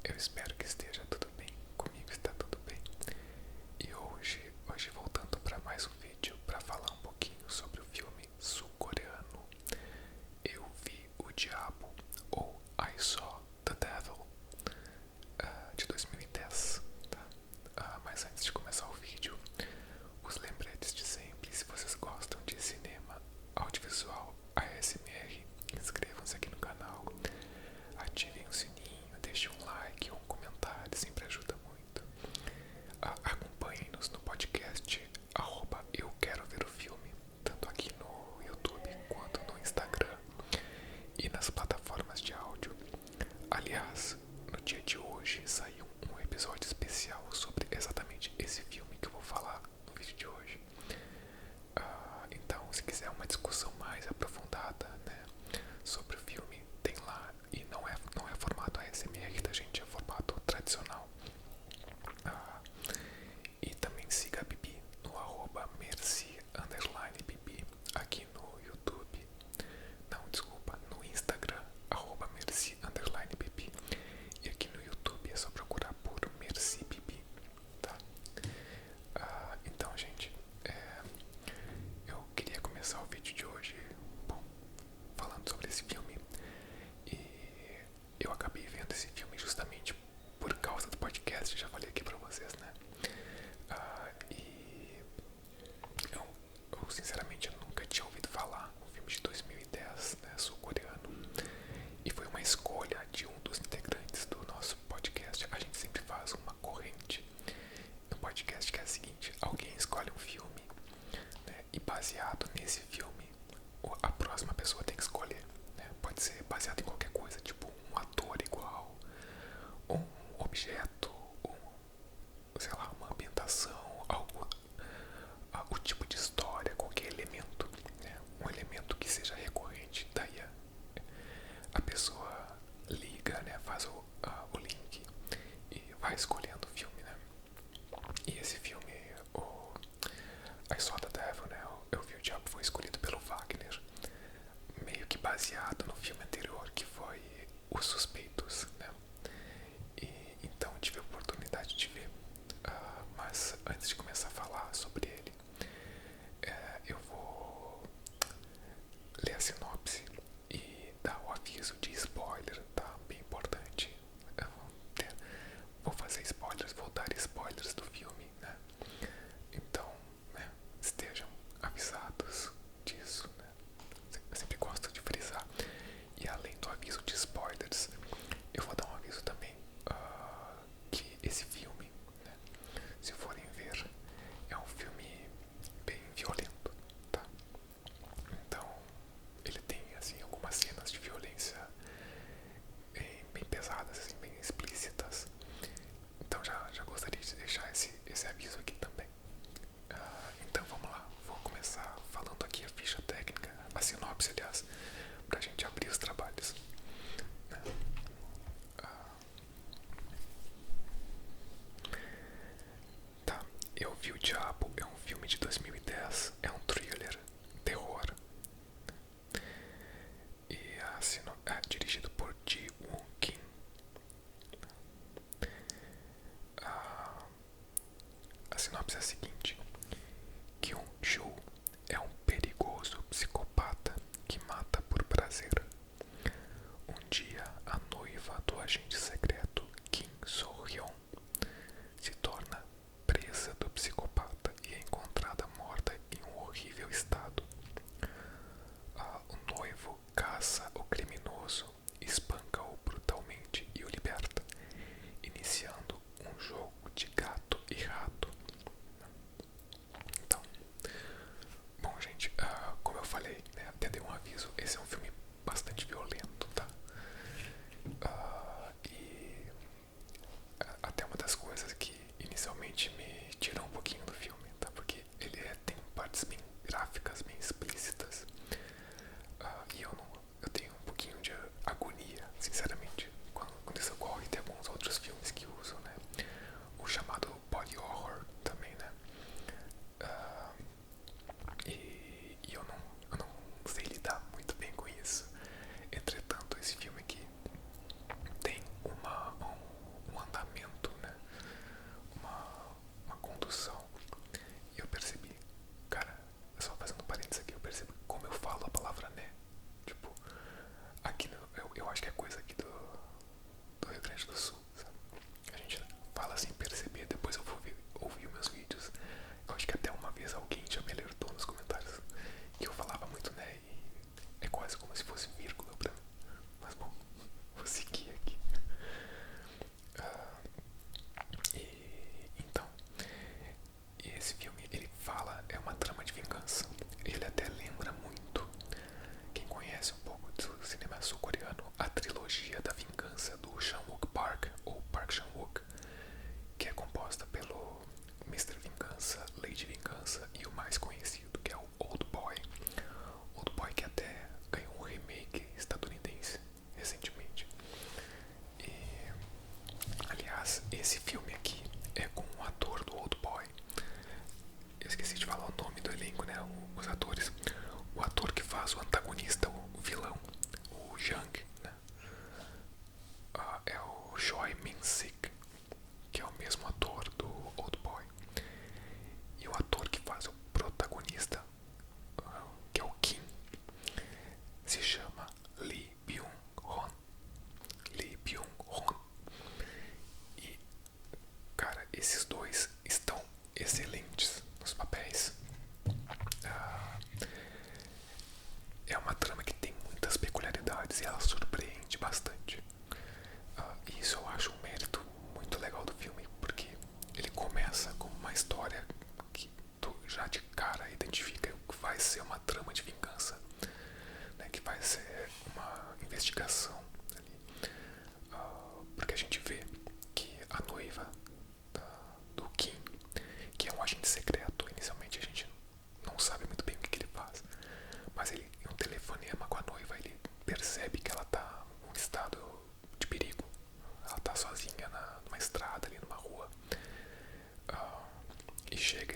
Eu espero que esteja tudo bem. Comigo está tudo bem. E hoje voltando para mais um vídeo para falar um pouquinho sobre o filme sul-coreano Eu Vi o Diabo ou I Saw the Devil de 2010, tá? Mas antes de começar o vídeo, os lembretes de sempre. Se vocês gostam de cinema, audiovisual, ASMR, inscrevam-se aqui no canal, ativem o sininho, deixem um like ou um comentário, sempre ajuda muito. Acompanhem-nos no podcast Eu Quero Ver o Filme, tanto aqui no YouTube quanto no Instagram e nas plataformas de áudio. Aliás, no dia de hoje saiu um episódio especial sobre exatamente esse filme que eu vou falar no vídeo de hoje. Então, se quiser uma discussão mais aprofundada, né, sobre o filme, tem lá. E não é formato ASMR da gente, é formato tradicional. E também siga a Bibi no @merci_bibi aqui no YouTube. Não, desculpa, no Instagram, @merci_bibi. E aqui no YouTube é só procurar por Merci Bibi, tá? Então, gente, eu queria começar o vídeo de hoje, bom, falando sobre esse filme. E eu acabei vendo esse filme justamente por causa do podcast, já falei aqui pra vocês, né? E eu sinceramente nunca tinha ouvido falar. Um filme de 2010, né, sul-coreano. E foi uma escolha de um dos integrantes do nosso podcast. A gente sempre faz uma corrente no podcast que é a seguinte: alguém escolhe um filme, né, e baseado nesse filme, a próxima pessoa tem que escolher, né? Pode ser baseado em qualquer coisa, tipo um ator igual, um objeto, sei lá, uma ambientação, algo, o tipo de história, qualquer elemento, né? Um elemento que seja recorrente. Daí a pessoa liga, né? Faz o link e vai escolhendo o filme, né? E esse filme, I Saw the Devil, né? Eu Vi o Diabo, foi escolhido pelo Wagner, meio que baseado no filme anterior, que foi Os Suspeitos, né? E então tive a oportunidade de ver. Mas antes de começar a falar sobre ele, eu vou ler a sinopse e dar o aviso de spoiler, tá? Bem importante. Vou fazer spoilers, vou dar spoilers do filme, né? Então, né, estejam avisados disso, né? Eu sempre gosto de frisar. E além do aviso de spoilers, eu vou dar um aviso também, que esse filme, né, se forem ver, é um filme bem violento, tá? Então, ele tem, assim, algumas cenas de violência bem pesadas, assim, bem explícitas. Então já gostaria de deixar esse aviso aqui também. Então vamos lá, vou começar falando aqui a ficha técnica, a sinopse, aliás, pra gente abrir os trabalhos. Tá, Eu Vi o Diabo é um filme de 2010, é um thriller, terror. E é dirigido por Ji Won Kim. A sinopse é a seguinte: Kyung-chul é um perigoso psicopata que mata por prazer. Um dia, a noiva do agente secreto Kim So-hyun se torna presa do psicopata e é encontrada morta em um horrível estado. O noivo caça o criminoso, espanca-o brutalmente e o liberta, iniciando um jogo de gato e rato. Então, bom, gente, como eu falei, né, até dei um aviso, esse é um filme bastante violento, tá? E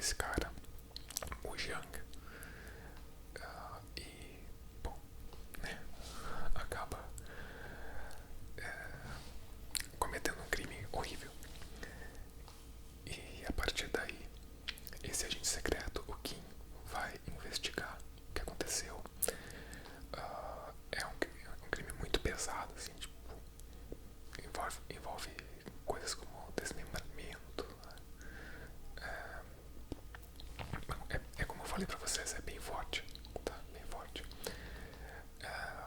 esse cara, o Jang, e, bom, né, acaba cometendo um crime horrível. E a partir daí, esse agente secreto, o Kim, vai investigar o que aconteceu. É um crime muito pesado, assim, tipo, envolve coisas como desmembramento. É como eu falei pra vocês, é bem forte, tá? Bem forte.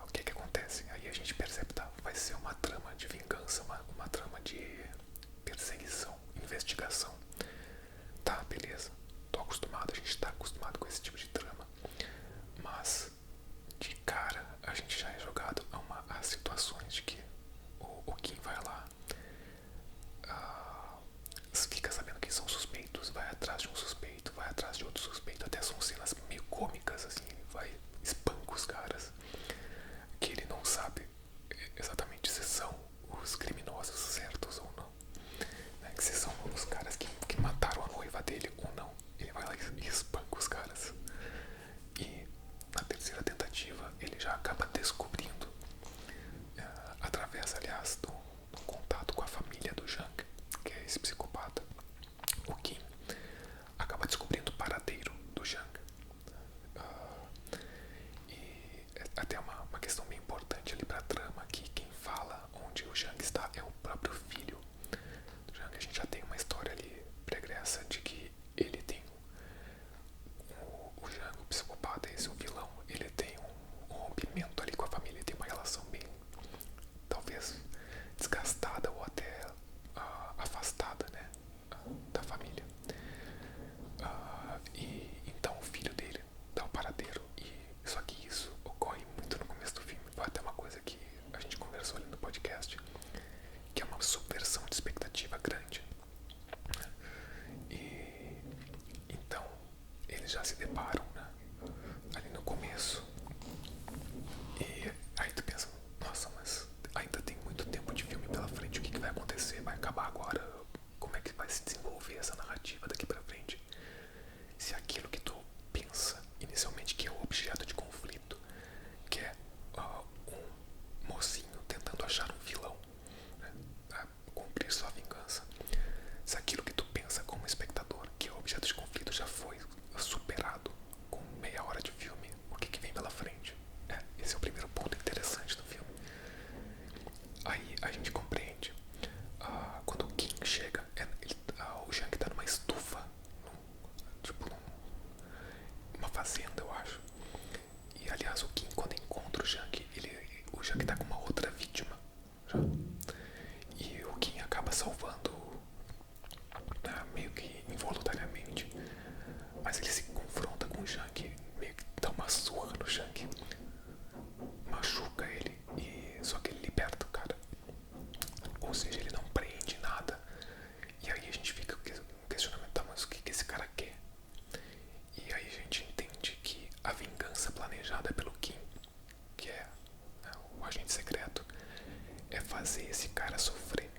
O que acontece? Aí a gente percebe, tá? Vai ser uma trama de vingança, uma trama de perseguição, investigação. Tá, beleza. Tô acostumado, a gente tá acostumado com esse tipo de trama. Mas, de cara, a gente já é jogado a situações de que o Kim vai lá, fica sabendo quem são suspeitos, vai atrás de um suspeito, vai atrás de outro suspeito. Até são cenas meio cômicas, assim, ele vai, espanca os caras, que ele não sabe exatamente se são os criminosos certos ou não, né? Se são os caras que mataram a noiva dele ou não. Ele vai lá e espanca os caras. E na terceira tentativa ele já acaba descobrindo, através, aliás, do contato com a família do Jang, que é esse psicopata, o Kim acaba descobrindo o paradeiro do Jang. E até uma questão bem importante ali pra trama, que quem fala onde o Jang está é o próprio filho do Jang. A gente já tem uma história ali pregressa de que ele tem o Jang, o psicopata, esse o vilão, ele tem um rompimento ali com a família, tem uma relação bem, talvez, desgastada ou até afastada, né, da família. E então o filho dele dá o paradeiro. E só que isso ocorre muito no começo do filme. Foi até uma coisa que a gente conversou ali no podcast, que é uma subversão de expectativa grande, né? E então eles já se deparam, né, ali no começo. E aí tu pensa, nossa, mas ainda tem muito tempo de filme pela frente, o que vai acontecer? Vai acabar agora? Como é que vai se desenvolver essa narrativa daqui pra frente? Se aquilo que tu pensa inicialmente que é o objeto de conflito, que é um mocinho tentando achar um vilão, né, cumprir sua vingança, se aquilo que tu pensa como espectador, que é o objeto de conflito, já foi superado com meia hora de filme, o que vem pela frente? Esse é o primeiro ponto interessante do filme. Aí a gente compreende, quando o Kim chega, o Jang tá numa estufa, tipo numa fazenda, eu acho. E aliás, o Kim, quando encontra o Jang, o Jang tá com uma outra vítima já. E o Kim acaba salvando, né, meio que involuntariamente. Mas ele se confronta com o Jang, meio que dá uma surra no Jang, machuca ele, e só que ele liberta o cara. Ou seja, ele não prende nada. E aí a gente fica com o questionamento, tá, mas o que esse cara quer? E aí a gente entende que a vingança planejada pelo Kim, que é, né, o agente secreto, é fazer esse cara sofrer,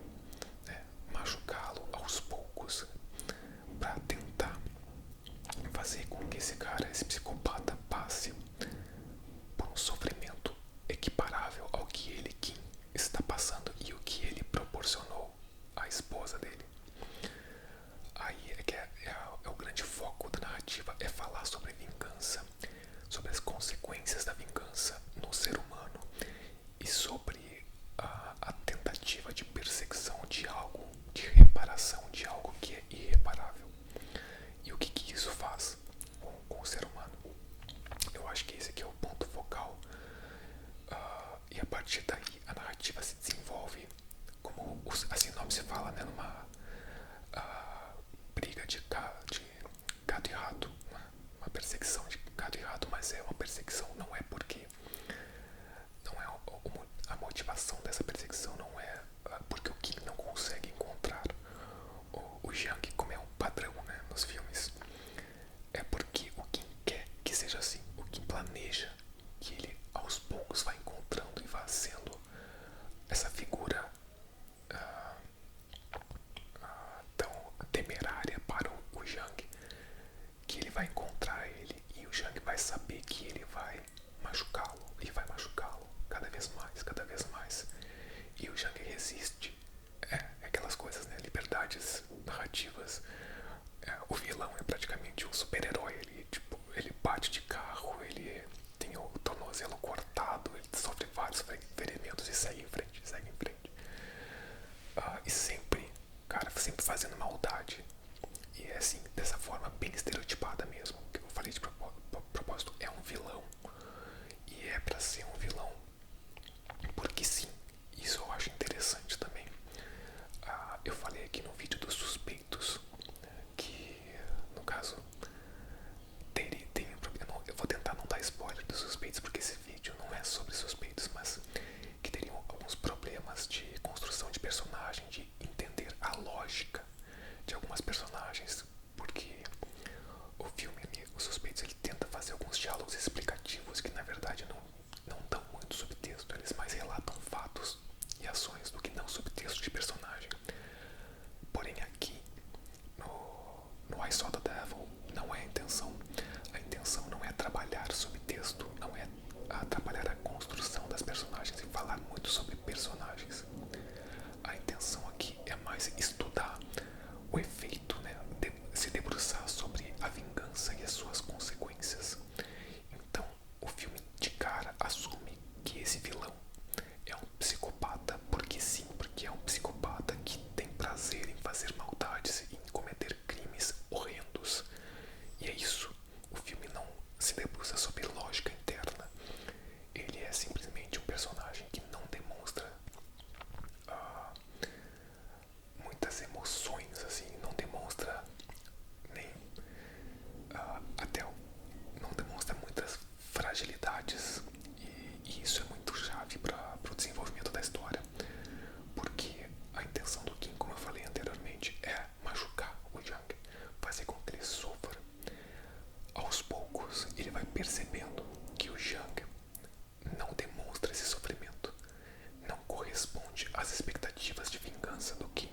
né, machucá-lo aos poucos, pra tentar fazer com que esse cara, esse psicopata, passe por um sofrimento equiparável ao que ele, Kim, está passando e o que ele proporcionou à esposa dele. Aí é que é o grande foco da narrativa, é falar sobre vingança, sobre as consequências da vingança no ser humano e sobre a tentativa de perseguição de algo, de reparação de algo que é irreparável. E o que isso faz com o ser humano? Eu acho que e sempre, cara, sempre fazendo maldade. E é assim, dessa forma bem estereotipada mesmo. Que eu falei de propósito, é um vilão. E é pra ser um vilão. Porque sim, isso eu acho interessante também. Eu falei aqui no vídeo dos suspeitos que, no caso, tem um problema. Eu vou tentar não dar spoiler dos suspeitos, porque esse vídeo não é sobre suspeitos, mas que teriam alguns problemas de construção de personagem, de entender a lógica de algumas personagens, porque o filme, Os Suspeitos, ele tenta fazer alguns diálogos explicativos que na verdade não dão muito subtexto, eles mais relatam fatos e ações do que não subtexto de personagem. Porém aqui, no I Saw the Devil, não é a intenção. A intenção não é trabalhar subtexto, não é trabalhar a construção das personagens e falar muito sobre personagens. A intenção aqui é mais estudar o efeito, né? Se debruçar sobre a vingança e as suas consequências. Então, o filme de cara assume que esse vilão é um psicopata, porque sim, porque é um psicopata que tem prazer em fazer maldades e em cometer crimes horrendos. E é isso. O filme não se debruça sobre lógica interna. Ele é simplesmente um personagem que não demonstra muitas emoções, assim, não demonstra nem até não demonstra muitas fragilidades e isso é muito chave para o desenvolvimento da história, porque a intenção do Kim, como eu falei anteriormente, é machucar o Jung, fazer com que ele sofra. Aos poucos ele vai percebendo que o Jung não demonstra esse sofrimento, não corresponde às expectativas de vingança do Kim.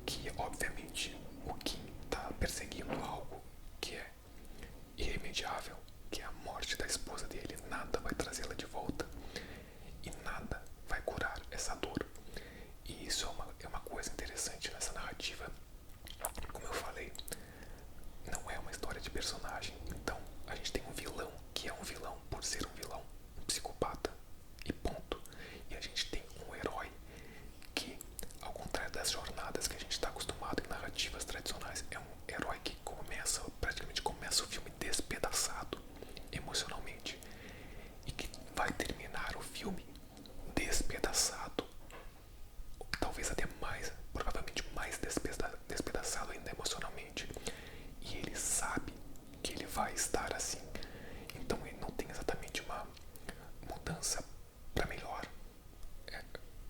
Que obviamente o Kim está perseguindo algo que é irremediável, que é a morte da esposa dele. Nada vai trazê-la de volta e nada vai curar essa dor. E isso é uma coisa interessante nessa narrativa. Como eu falei, não é uma história de personagem. Então a gente tem um vilão que é um vilão por ser um vilão, um psicopata e ponto. E a gente tem um herói que, ao contrário das jornadas que a gente está acostumado em narrativas tradicionais, é um herói que praticamente começa o filme despedaçado emocionalmente e que vai terminar o filme despedaçado, talvez até mais, provavelmente mais despedaçado ainda emocionalmente. E ele sabe que ele vai estar assim, então ele não tem exatamente uma mudança para melhor.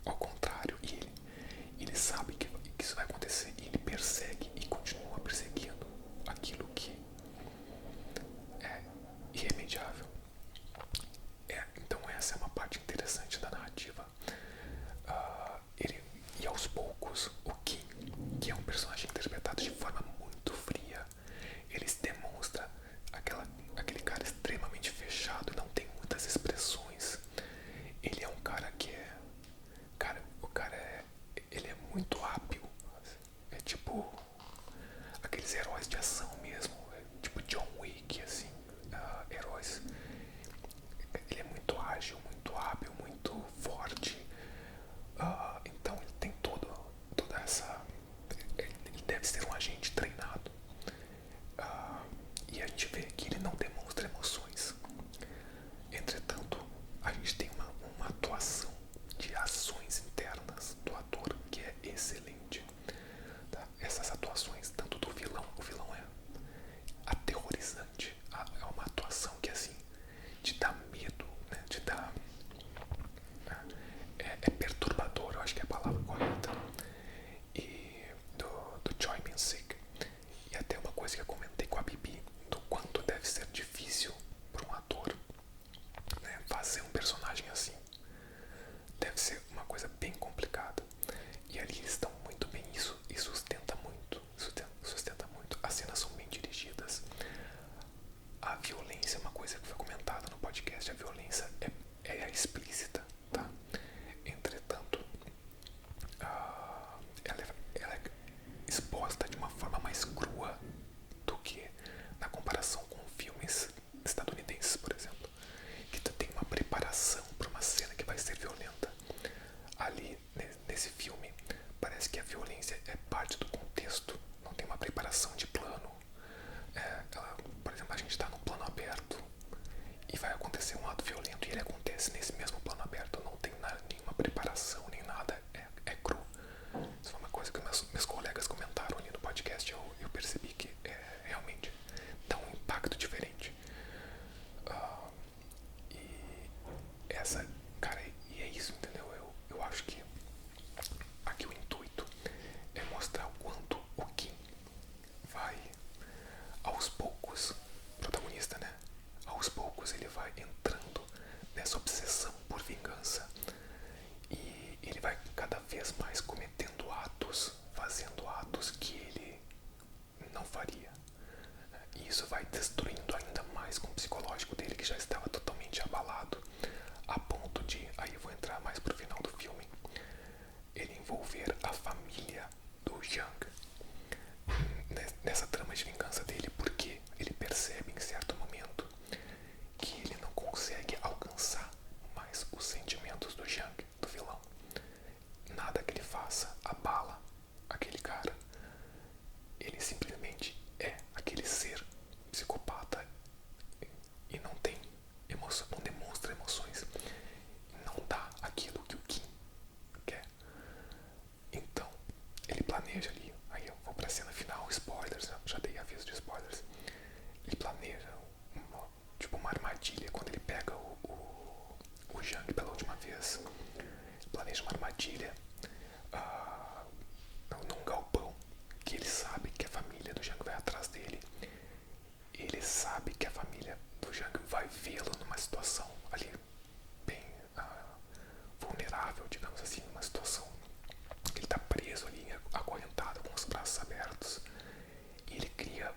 Ao contrário, ele sabe que isso vai acontecer e ele persegue e continua perseguindo aquilo que é irremediável. Então essa é uma parte interessante da narrativa. E aos poucos, o Kim, que é um personagem interpretado de forma muito fria, ele demonstra aquele cara extremamente fechado, não tem muitas expressões. Ele é um cara que é... Ele é muito hábil. É tipo aqueles heróis de ação mesmo, tipo John Wick, assim, heróis. Ele é muito ágil, muito hábil, muito forte. Então ele tem toda essa... Ele deve ser um agente treinado. E a gente vê que ele não demonstra emoções. Entretanto, a gente tem uma atuação de ações internas do ator que é excelente. Tá? Essas atuações, tanto do vilão, o vilão é aterrorizante. É uma atuação que assim te dá medo, né? Te dá... É perturbador, eu acho que é a palavra correta. E do Choi Min-sik. E até uma coisa que eu comentei com a Bibi, do quanto deve ser difícil para um ator, né, fazer um personagem assim. Deve ser uma coisa bem complicada. E ali eles estão muito bem, isso e sustenta muito. Sustenta muito. As cenas são bem dirigidas. A violência é uma coisa que foi comentada no podcast. A violência é explícita, tá? Entretanto, ela é exposta de uma forma mais crua do que na comparação com filmes estadunidenses, por exemplo, que tu tem uma preparação para uma cena que vai ser violenta. Ali, nesse filme parece que a violência é parte do contexto, não tem uma preparação de plano. Por exemplo, a gente está num plano aberto e vai acontecer um ato violento e ele acontece nesse mesmo plano aberto, não tem nenhuma preparação nem nada, é cru. Isso foi uma coisa que meus colegas comentaram ali no podcast, eu percebi que realmente dá um impacto diferente. E essa, cara, e é isso, entendeu? Eu acho que aqui o intuito é mostrar o quanto o Kim vai, aos poucos, protagonista, né? Aos poucos ele vai entrando nessa obsessão por vingança e ele vai cada vez mais cometendo atos, fazendo atos que ele não faria. E isso vai destruindo ainda mais com o psicológico dele, que já estava totalmente abalado, a ponto de, aí eu vou entrar mais pro final do filme, ele envolver a família do Yang nessa trama de vingança dele, porque ele percebe em certo momento que ele não consegue alcançar mais os sentimentos do Yang, do vilão. Nada que ele faça abala aquele cara. Ele simplesmente é aquele ser psicopata e não tem emoção, não demonstra emoções, não dá aquilo que o Kim quer. Então ele planeja ali, aí eu vou pra cena final, spoilers, já dei aviso de spoilers. Ele planeja uma armadilha quando ele pega o Yang pela última vez. Ele planeja uma armadilha num galpão que ele sabe que a família do Yang vai atrás dele. Ele sabe que a família do Yang vai vê-lo numa situação ali bem vulnerável, digamos assim, numa situação que ele está preso ali, acorrentado, com os braços abertos. E ele cria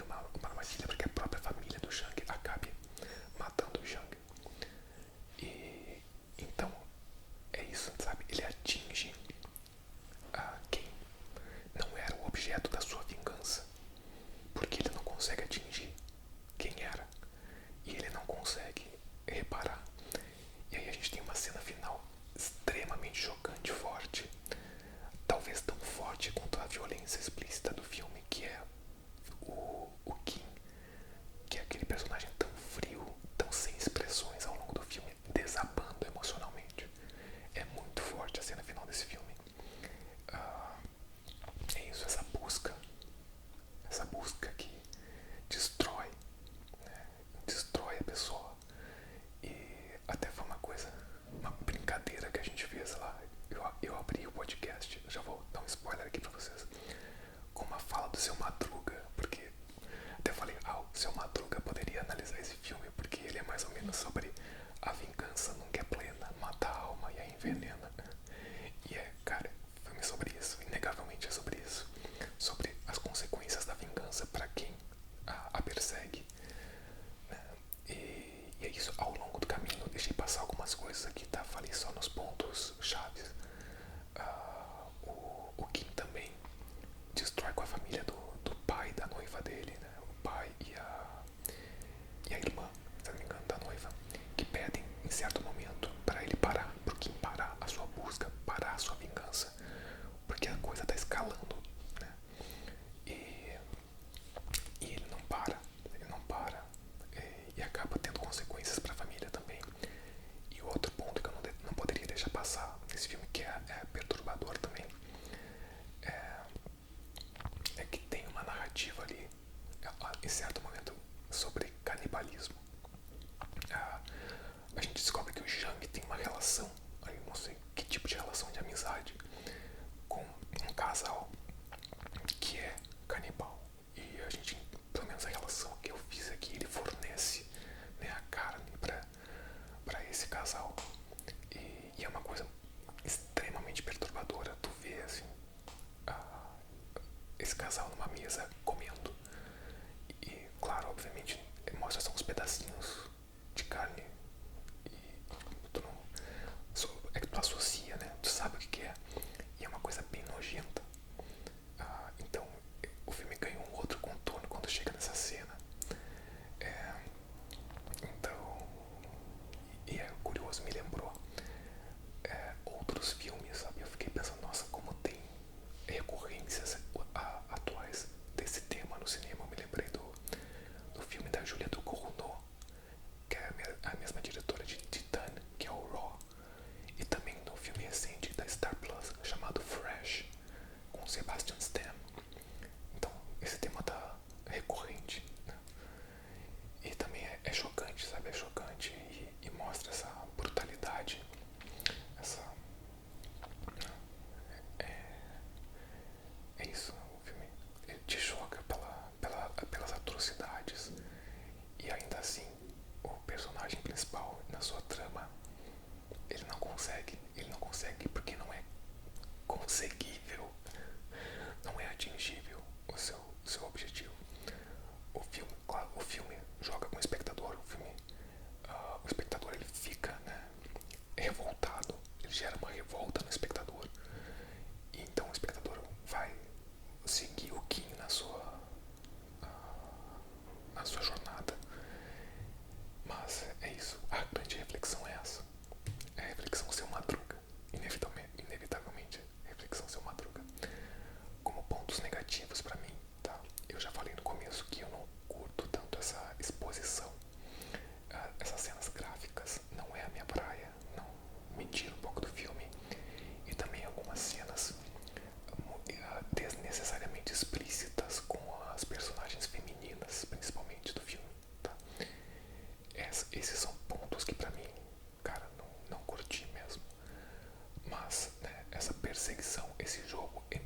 uma armadilha para que a própria família do Yang acabe matando o Yang. E então é isso, sabe? Ele atinge quem não era o objeto da sua vingança, porque ele não consegue atingir quem era e ele não consegue reparar. E aí a gente tem uma cena final extremamente chocante, forte, talvez tão forte quanto a violência explícita do filme, que é o Kim, que é aquele personagem tão frio, tão sem expressões ao longo do filme, desabando emocionalmente. É muito forte a cena final desse filme. É isso, essa busca que destrói, né? Destrói a pessoa. E até foi uma brincadeira que a gente fez lá. Eu abri o podcast, já vou dar um spoiler aqui pra vocês, com uma fala do Seu Madruga, porque até falei, o Seu Madruga poderia analisar esse filme, porque ele é mais ou menos sobre a vingança nunca é plena, mata a alma e a envenena. E cara, filme sobre isso, inegavelmente é sobre isso, sobre as consequências da vingança para quem a persegue, né? E é isso, ao longo do caminho eu deixei passar algumas coisas aqui, tá? Falei só nos pontos chaves. O Kim também destrói com a família do pai da noiva dele, né? O pai e a irmã, se não me engano, da noiva, que pedem em certo momento para ele parar, pro Kim parar a sua busca, parar a sua vingança, porque a coisa tá escalando, né? E ele não para, e acaba tendo consequências para a família também. E outro ponto que eu não poderia deixar passar nesse filme, que é perturbador também, é que tem uma narrativa ali, em certo momento, sobre canibalismo. A gente descobre que o Yang tem uma relação, eu não sei que tipo de relação de amizade, com um casal que é canibal. E a gente, pelo menos a relação que eu fiz aqui, ele fornece, né, a carne para esse casal. E é uma coisa extremamente perturbadora. Tu vê assim, esse casal numa mesa comendo. E claro, obviamente, mostra só uns pedacinhos de carne. E tu não, perseguição. Esse jogo é